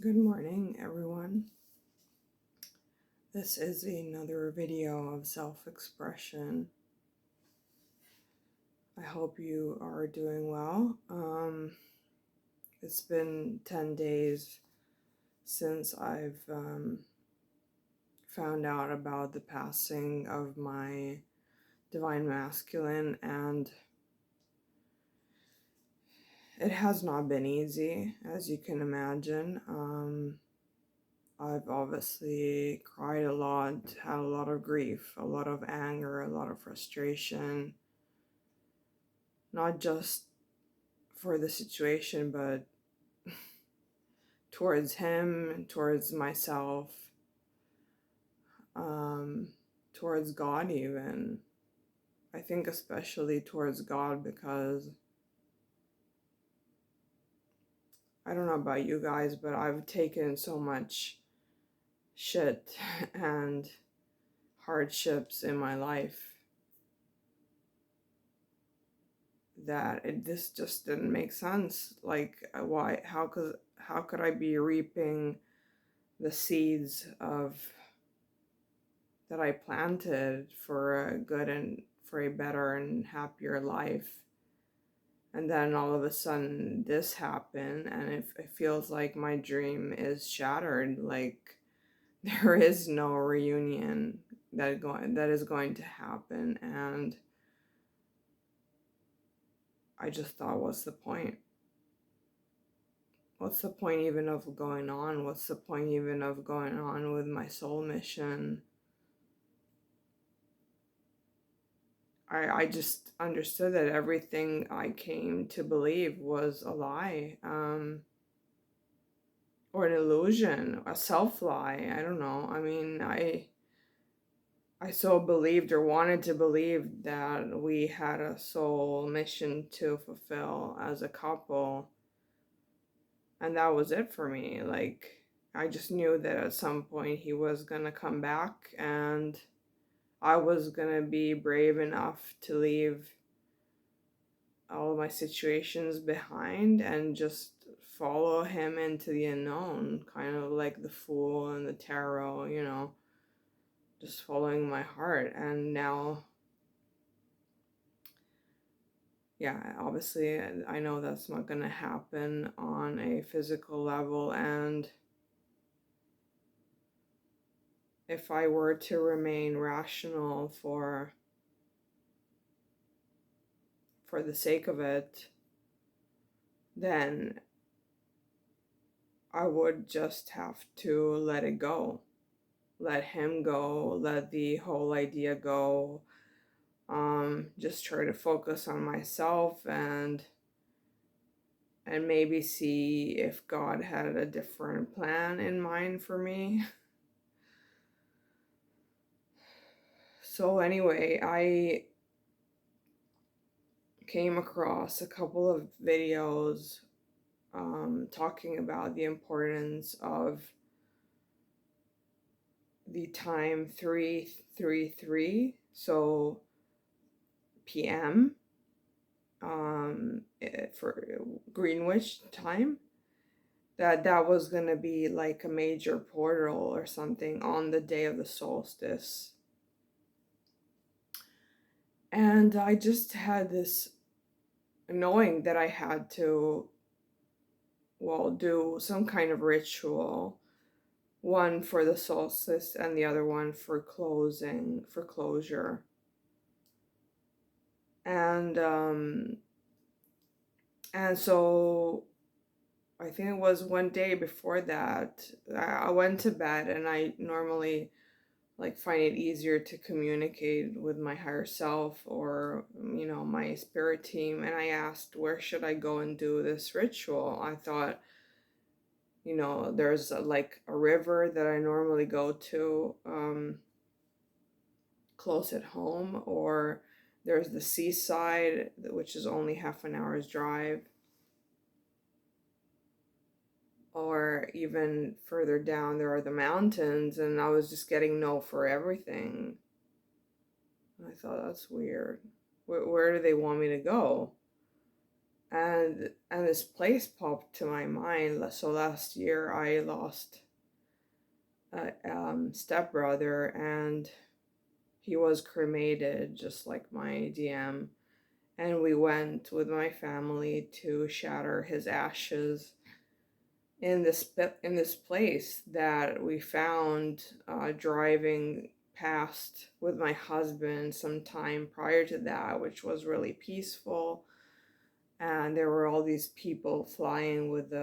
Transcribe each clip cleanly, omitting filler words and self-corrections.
Good morning, everyone. This is another video of self-expression. I hope you are doing well. It's been 10 days since I've found out about the passing of my divine masculine, and it has not been easy, as you can imagine. I've obviously cried a lot, had a lot of grief, a lot of anger, a lot of frustration, not just for the situation, but towards him, towards myself, towards God even. I think especially towards God, because I don't know about you guys, but I've taken so much shit and hardships in my life that this just didn't make sense. Like, why? How could I be reaping the seeds of that I planted for a good and for a better and happier life, and then all of a sudden this happened, and it feels like my dream is shattered. Like, there is no reunion that is going to happen, and I just thought, what's the point? What's the point even of going on? What's the point even of going on with my soul mission? I just understood that everything I came to believe was a lie, or an illusion, a self-lie. I don't know. I mean, I so believed or wanted to believe that we had a soul mission to fulfill as a couple, and that was it for me. Like, I just knew that at some point he was gonna come back, and I was gonna be brave enough to leave all of my situations behind and just follow him into the unknown, kind of like the Fool and the Tarot, just following my heart. And now, yeah, obviously, I know that's not going to happen on a physical level. And if I were to remain rational for the sake of it, then I would just have to let it go. Let him go, let the whole idea go. Just try to focus on myself, and maybe see if God had a different plan in mind for me. So anyway, I came across a couple of videos talking about the importance of the time 333, so PM, for Greenwich time, that was going to be like a major portal or something on the day of the solstice. And I just had this knowing that I had to, do some kind of ritual, one for the solstice and the other one for closure. And so I think it was one day before that, I went to bed, and I normally find it easier to communicate with my higher self, or my spirit team, and I asked, where should I go and do this ritual? I thought, there's a river that I normally go to close at home, or there's the seaside, which is only half an hour's drive, or even further down there are the mountains, and I was just getting no for everything. And I thought, that's weird. Where do they want me to go? And and this place popped to my mind. So last year I lost a stepbrother, and he was cremated just like my DM. And we went with my family to shatter his ashes in this place that we found driving past with my husband some time prior to that, which was really peaceful. And there were all these people flying with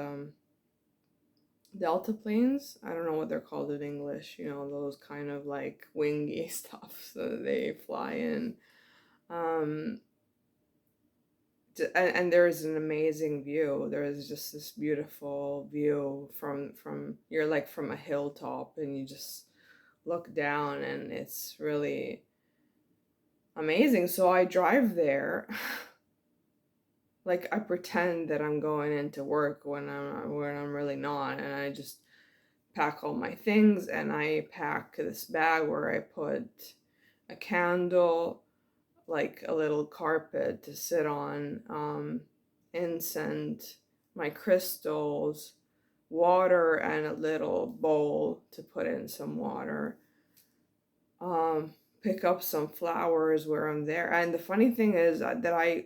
delta planes. I don't know what they're called in English, those kind of like wingy stuff. So they fly in. Um, and there is an amazing view. There is just this beautiful view from you're like from a hilltop, and you just look down, and it's really amazing. So I drive there like I pretend that I'm going into work when I'm really not, and I just pack all my things, and I pack this bag where I put a candle, like a little carpet to sit on, incense, my crystals, water, and a little bowl to put in some water. Pick up some flowers where I'm there. And the funny thing is that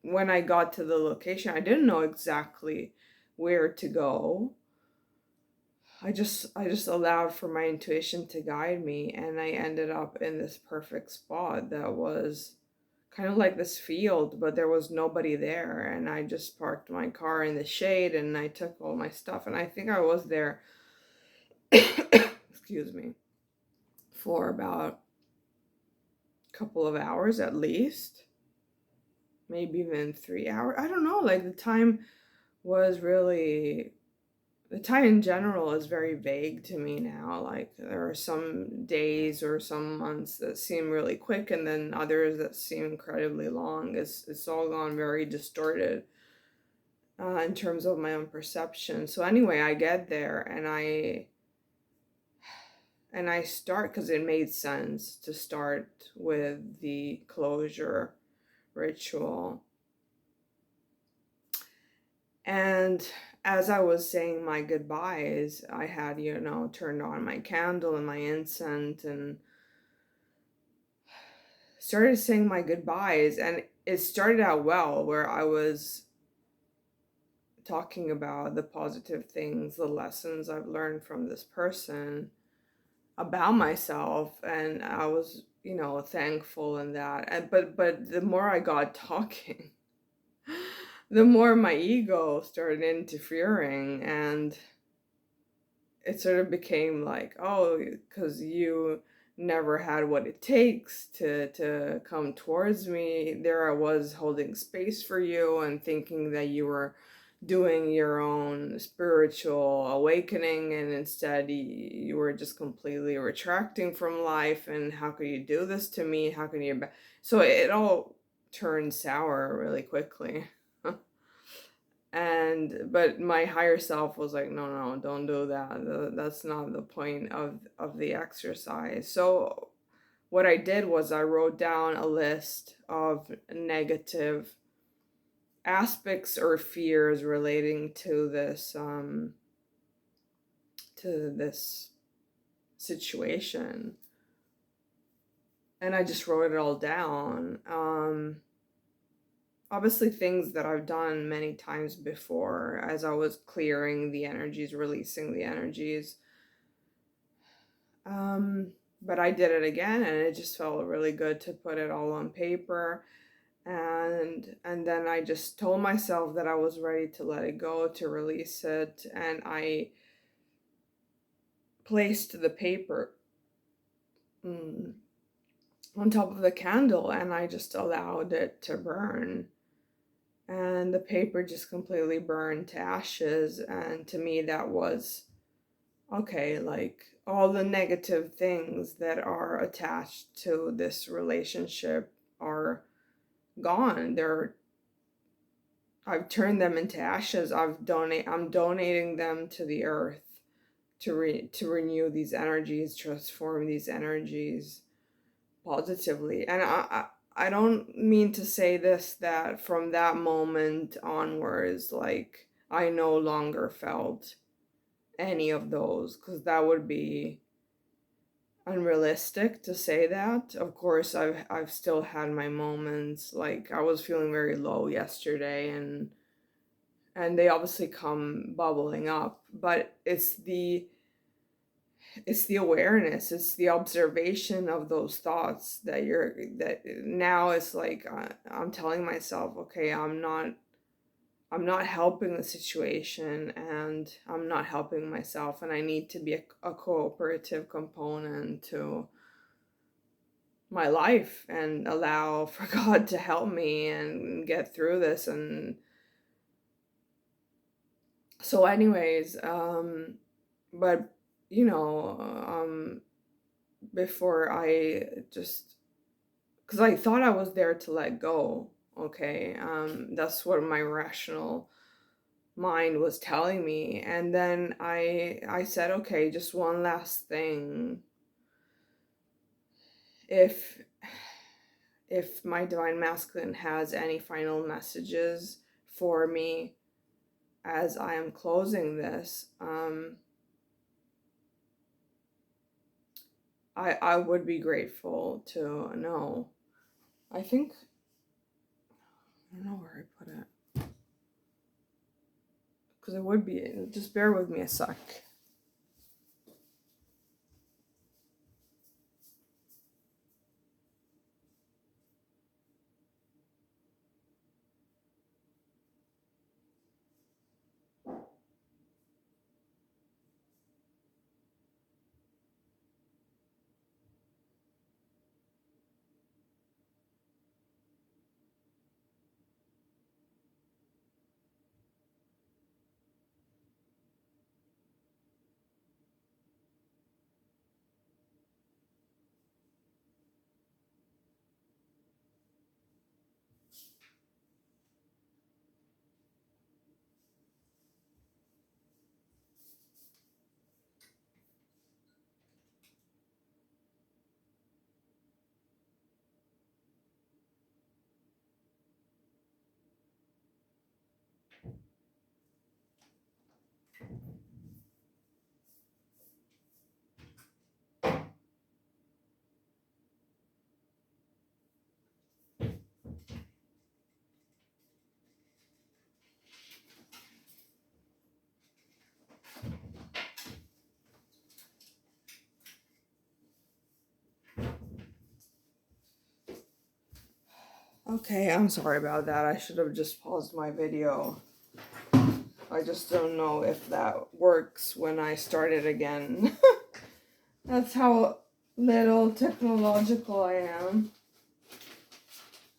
when I got to the location, I didn't know exactly where to go. I just allowed for my intuition to guide me, and I ended up in this perfect spot that was kind of like this field, but there was nobody there, and I just parked my car in the shade, and I took all my stuff, and I think I was there excuse me, for about a couple of hours at least, maybe even 3 hours. I don't know, like was really the time in general is very vague to me now. Like there are some days or some months that seem really quick, and then others that seem incredibly long. It's all gone very distorted in terms of my own perception. So anyway, I get there, and I start because it made sense to start with the closure ritual. And as I was saying my goodbyes, I had, turned on my candle and my incense and started saying my goodbyes. And it started out well, where I was talking about the positive things, the lessons I've learned from this person about myself. And I was, thankful in that. But the more I got talking, the more my ego started interfering, and it sort of became like, oh, because you never had what it takes to come towards me. There I was holding space for you and thinking that you were doing your own spiritual awakening, and instead you were just completely retracting from life. And how could you do this to me? How can you? So it all turned sour really quickly. But my higher self was like, no, don't do that. That's not the point of the exercise. So what I did was I wrote down a list of negative aspects or fears relating to this situation, and I just wrote it all down. Obviously things that I've done many times before as I was clearing the energies, releasing the energies. But I did it again, and it just felt really good to put it all on paper. And then I just told myself that I was ready to let it go, to release it, and I placed the paper on top of the candle, and I just allowed it to burn. And the paper just completely burned to ashes. And to me, that was okay. Like all the negative things that are attached to this relationship are gone. I've turned them into ashes. I'm donating them to the earth to renew these energies, transform these energies positively. And I don't mean to say this, that from that moment onwards, like, I no longer felt any of those, because that would be unrealistic to say that. Of course, I've still had my moments. Like, I was feeling very low yesterday, and they obviously come bubbling up, but it's the awareness, it's the observation of those thoughts that now it's like, I'm telling myself, okay, I'm not helping the situation, and I'm not helping myself, and I need to be a cooperative component to my life and allow for God to help me and get through this. And so anyways, but you know, before I just, because I thought I was there to let go, okay, that's what my rational mind was telling me. And then I said, okay, just one last thing. If my divine masculine has any final messages for me as I am closing this, I would be grateful to know. I think, I don't know where I put it, because it would be, just bear with me a sec. Okay, I'm sorry about that. I should have just paused my video. I just don't know if that works when I start it again. That's how little technological I am.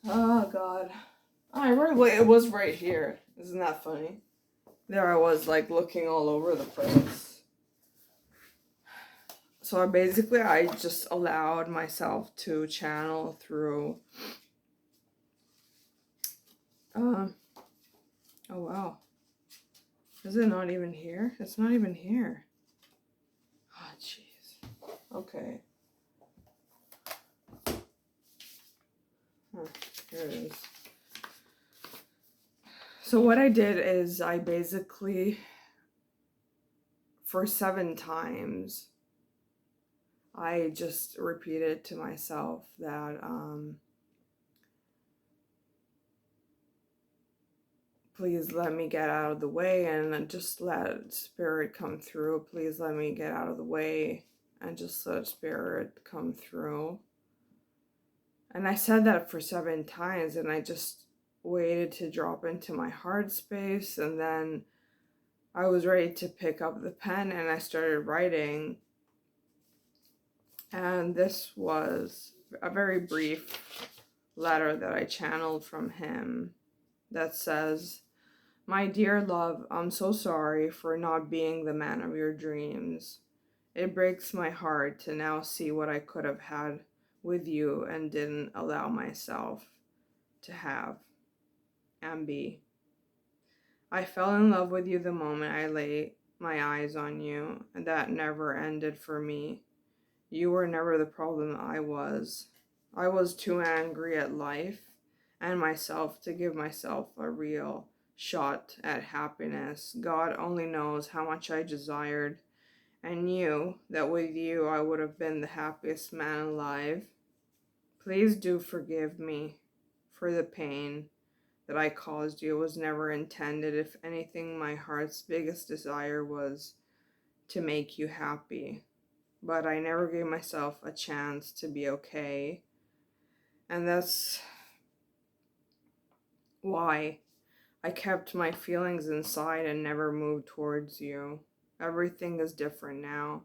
Oh god. Wait, it was right here. Isn't that funny? There I was, like, looking all over the place. So I just allowed myself to channel through. Oh wow. Is it not even here? It's not even here. Oh jeez. Okay. Huh, here it is. So what I did is I basically, for 7 times, I just repeated to myself that, please let me get out of the way and just let spirit come through. Please let me get out of the way and just let spirit come through. And I said that for 7 times, and I just waited to drop into my heart space, and then I was ready to pick up the pen and I started writing. And this was a very brief letter that I channeled from him that says, "My dear love, I'm so sorry for not being the man of your dreams. It breaks my heart to now see what I could have had with you and didn't allow myself to have and be. I fell in love with you the moment I laid my eyes on you, and that never ended for me. You were never the problem, I was. I was too angry at life and myself to give myself a real shot at happiness. God only knows how much I desired and knew that with you I would have been the happiest man alive. Please do forgive me for the pain that I caused you. It was never intended. If anything, my heart's biggest desire was to make you happy. But I never gave myself a chance to be okay. And that's why I kept my feelings inside and never moved towards you. Everything is different now.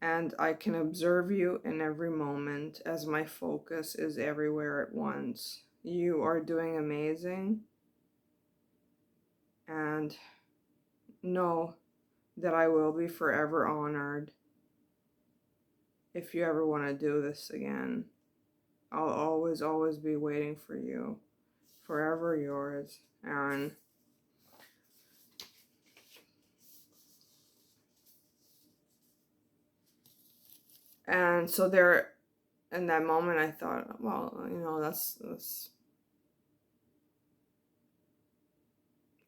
And I can observe you in every moment as my focus is everywhere at once. You are doing amazing. And know that I will be forever honored if you ever want to do this again. I'll always be waiting for you. Forever yours, Aaron. And so there, in that moment, I thought, well,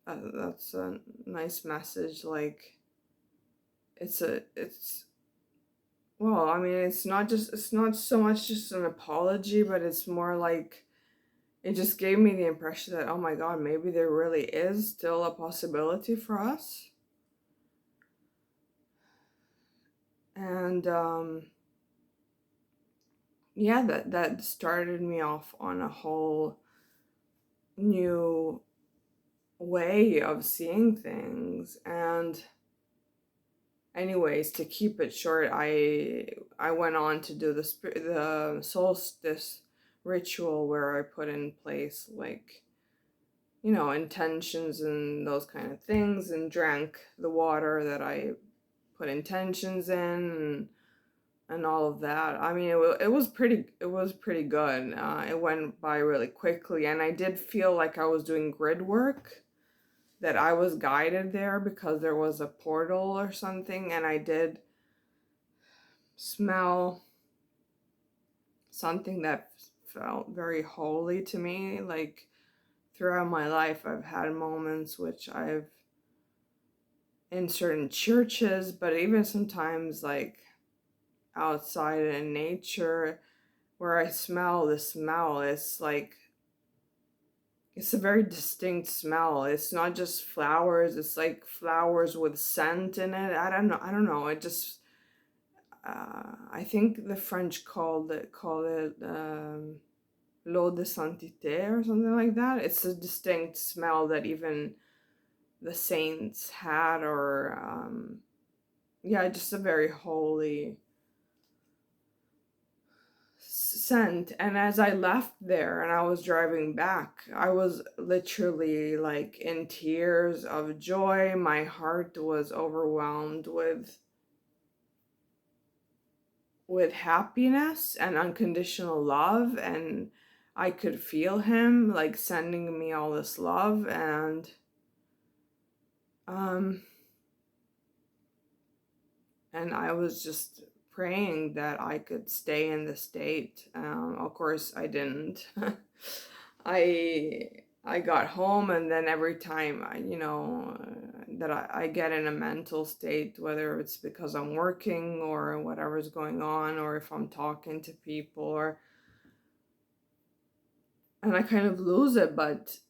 that's a nice message. Like, it's well, I mean, it's not so much just an apology, but it's more like it just gave me the impression that, oh my God, maybe there really is still a possibility for us. And yeah, that started me off on a whole new way of seeing things. And anyways, to keep it short, I went on to do the solstice ritual where I put in place, like, intentions and those kind of things, and drank the water that I put intentions in, and all of that. I mean, it was pretty good. It went by really quickly, and I did feel like I was doing grid work, that I was guided there because there was a portal or something, and I did smell something that felt very holy to me. Like, throughout my life, I've had moments which I've in certain churches, but even sometimes like outside in nature, where I smell the smell. It's like, it's a very distinct smell. It's not just flowers, it's like flowers with scent in it. I don't know. It just I think the French call it l'eau de sainteté or something like that. It's a distinct smell that even the saints had, or yeah, just a very holy scent. And as I left there and I was driving back, I was literally like in tears of joy. My heart was overwhelmed with happiness and unconditional love, and I could feel him like sending me all this love. Um and I was just praying that I could stay in the state. Of course, I didn't. I I got home, and then every time that I get in a mental state, whether it's because I'm working or whatever's going on, or if I'm talking to people, and I kind of lose it, but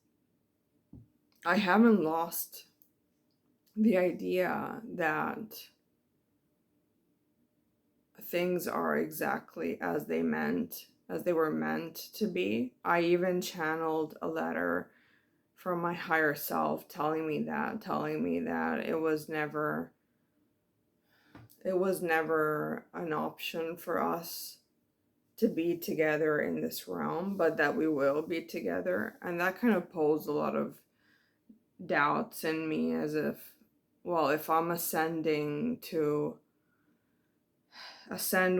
I haven't lost the idea that things are exactly as they were meant to be. I even channeled a letter from my higher self telling me that it was never an option for us to be together in this realm, but that we will be together. And that kind of posed a lot of doubts in me, as if, well, if I'm ascend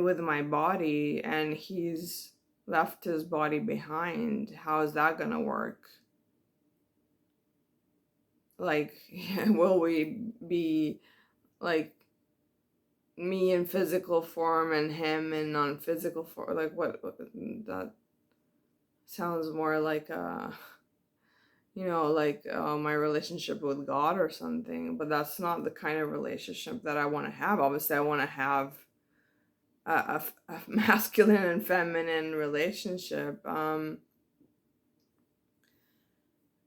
with my body and he's left his body behind, how is that gonna work? Like, will we be like me in physical form and him in non-physical form. Like what that sounds more like like my relationship with God or something. But that's not the kind of relationship that I want to have. Obviously, I want to have a masculine and feminine relationship. And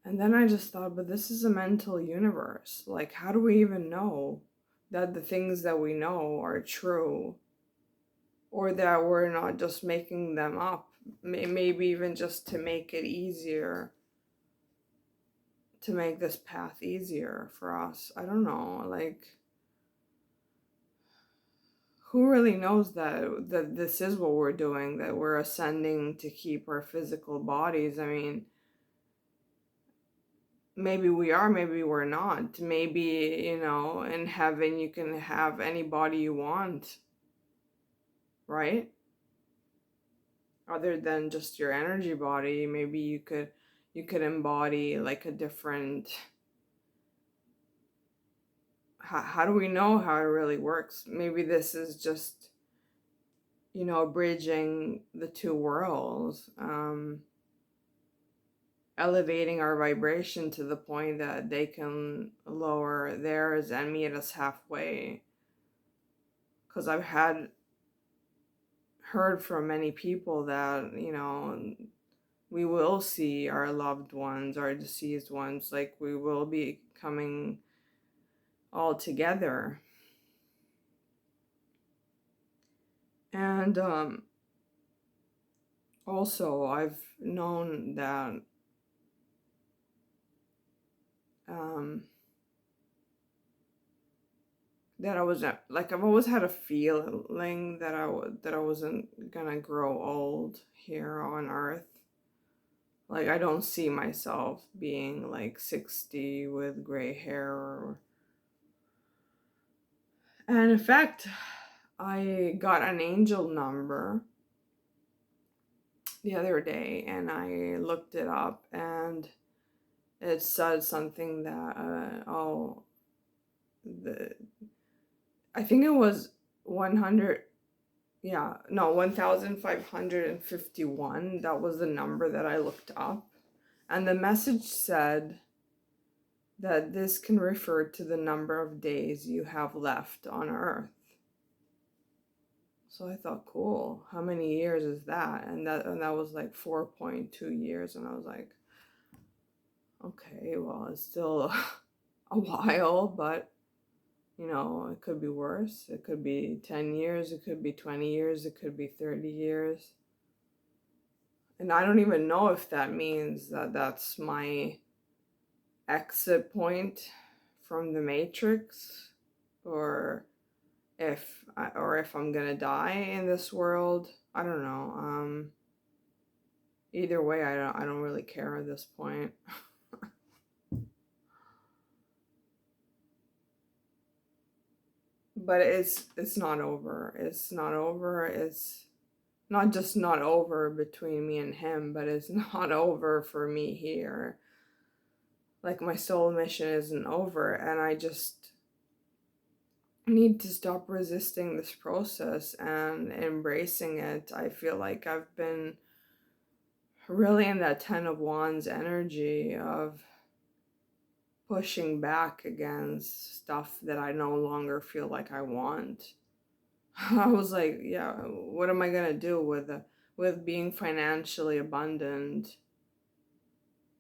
then I just thought, but this is a mental universe. Like, how do we even know that the things that we know are true, or that we're not just making them up? Maybe even just to make it easier, to make this path easier for us. I don't know. Like, who really knows that this is what we're doing, that we're ascending to keep our physical bodies? I mean, maybe we are, maybe we're not. Maybe, in heaven you can have any body you want, right? Other than just your energy body. Maybe you could embody like a different. How do we know how it really works? Maybe this is just, bridging the two worlds, elevating our vibration to the point that they can lower theirs and meet us halfway. Because I've heard from many people that, we will see our loved ones, our deceased ones, like we will be coming all together. And also, I've known that that I was like, I've always had a feeling that I wasn't gonna grow old here on Earth. Like, I don't see myself being like 60 with gray hair. And in fact, I got an angel number the other day and I looked it up, and it said something that I think it was 100, yeah, no, 1551. That was the number that I looked up. And the message said that this can refer to the number of days you have left on Earth. So I thought, cool, how many years is that? And that was like 4.2 years. And I was like, okay, well, it's still a while, but it could be worse. It could be 10 years, it could be 20 years, it could be 30 years. And I don't even know if that means that that's my exit point from the Matrix, or if I'm gonna die in this world. I don't know. Either way, I don't really care at this point. But it's not over. It's not over. It's not just not over between me and him, but it's not over for me here. Like, my soul mission isn't over, and I just need to stop resisting this process and embracing it. I feel like I've been really in that 10 of Wands energy of pushing back against stuff that I no longer feel like I want. I was like, yeah, what am I gonna do with being financially abundant,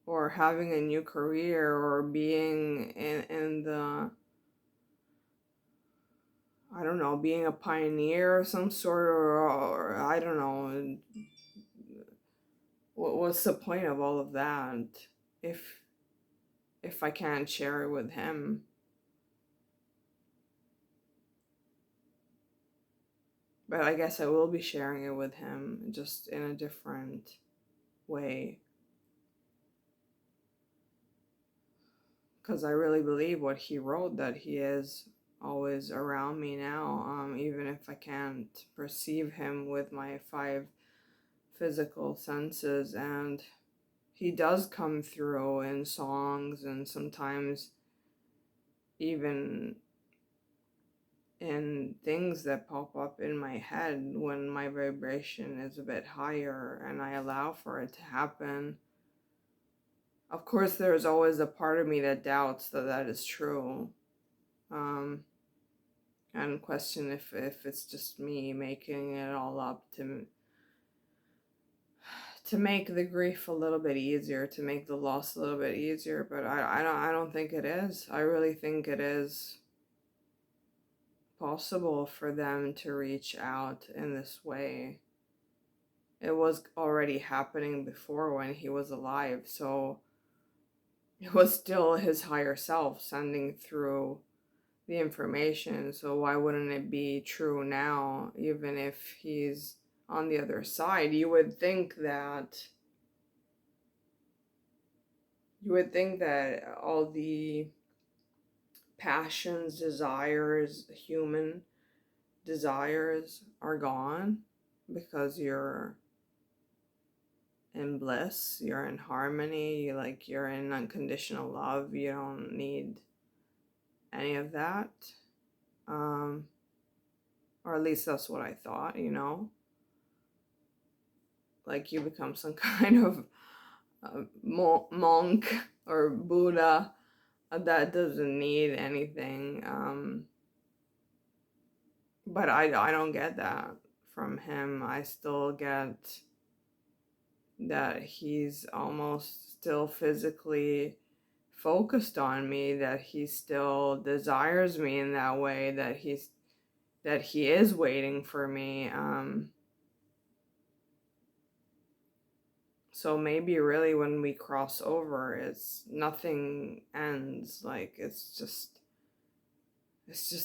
or having a new career, or being in the, I don't know, being a pioneer of some sort, or I don't know. What's the point of all of that if I can't share it with him? But I guess I will be sharing it with him, just in a different way. Because I really believe what he wrote, that he is always around me now, even if I can't perceive him with my 5 physical senses. And he does come through in songs, and sometimes even in things that pop up in my head when my vibration is a bit higher and I allow for it to happen. Of course, there's always a part of me that doubts that that is true, and question if it's just me making it all up to make the grief a little bit easier, to make the loss a little bit easier. But I don't think it is. I really think it is possible for them to reach out in this way. It was already happening before when he was alive, so it was still his higher self sending through the information. So why wouldn't it be true now, even if he's on the other side? You would think that all the passions, desires, human desires are gone because you're in bliss, you're in harmony, you're in unconditional love. You don't need any of that. Or at least that's what I thought, like you become some kind of monk or Buddha that doesn't need anything. But I don't get that from him. I still get that he's almost still physically focused on me, that he still desires me in that way, that he is waiting for me. So maybe really when we cross over, it's nothing ends. It's just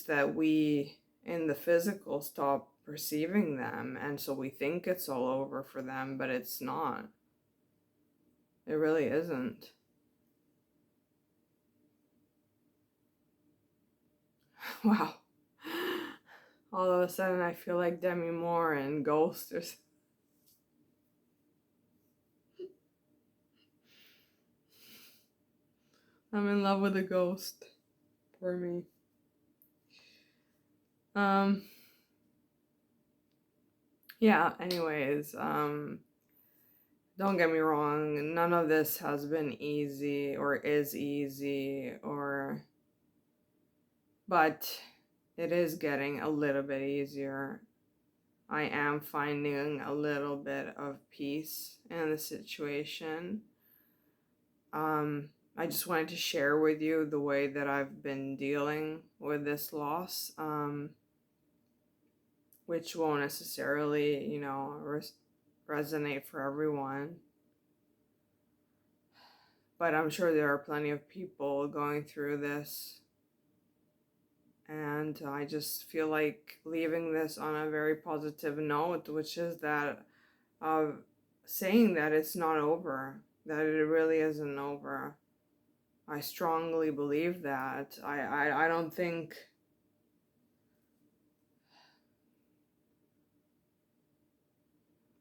that we in the physical stop perceiving them, and so we think it's all over for them, but it's not. It really isn't. Wow. All of a sudden I feel like Demi Moore in Ghost or something. I'm in love with a ghost. Poor me. Yeah, anyways, don't get me wrong, none of this has been easy or is easy but it is getting a little bit easier. I am finding a little bit of peace in the situation. I just wanted to share with you the way that I've been dealing with this loss, which won't necessarily, resonate for everyone. But I'm sure there are plenty of people going through this. And I just feel like leaving this on a very positive note, which is that of saying that it's not over, that it really isn't over. I strongly believe that. I don't think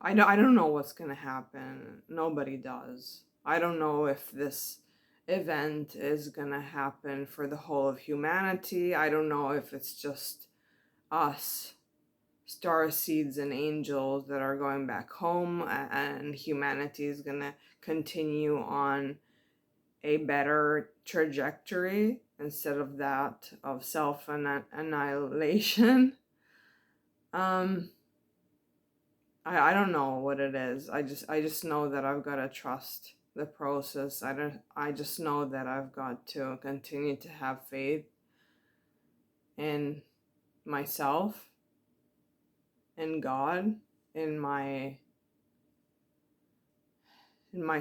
I don't know what's gonna happen. Nobody does. I don't know if this event is gonna happen for the whole of humanity. I don't know if it's just us, star seeds and angels, that are going back home, and humanity is gonna continue on a better trajectory instead of that of self annihilation. I don't know what it is. I just know that I've got to trust the process. I just know that I've got to continue to have faith in myself, in God, in my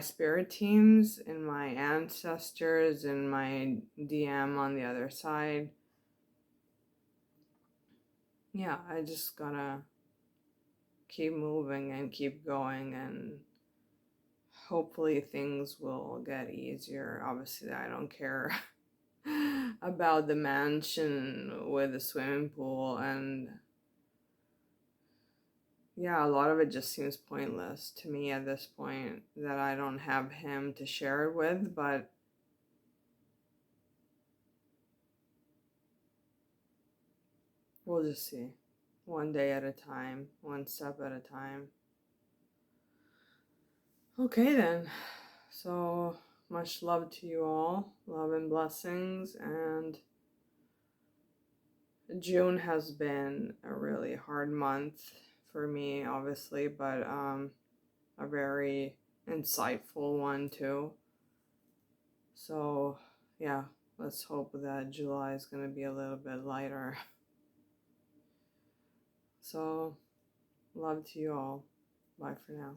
spirit teams, in my ancestors, in my DM on the other side. Yeah, I just gotta keep moving and keep going, and hopefully things will get easier. Obviously, I don't care about the mansion with the swimming pool, and yeah, a lot of it just seems pointless to me at this point, that I don't have him to share it with. But we'll just see. One day at a time, one step at a time. Okay, then. So much love to you all. Love and blessings. And June has been a really hard month for me, obviously, but a very insightful one too. So, yeah, let's hope that July is going to be a little bit lighter. So, love to you all. Bye for now.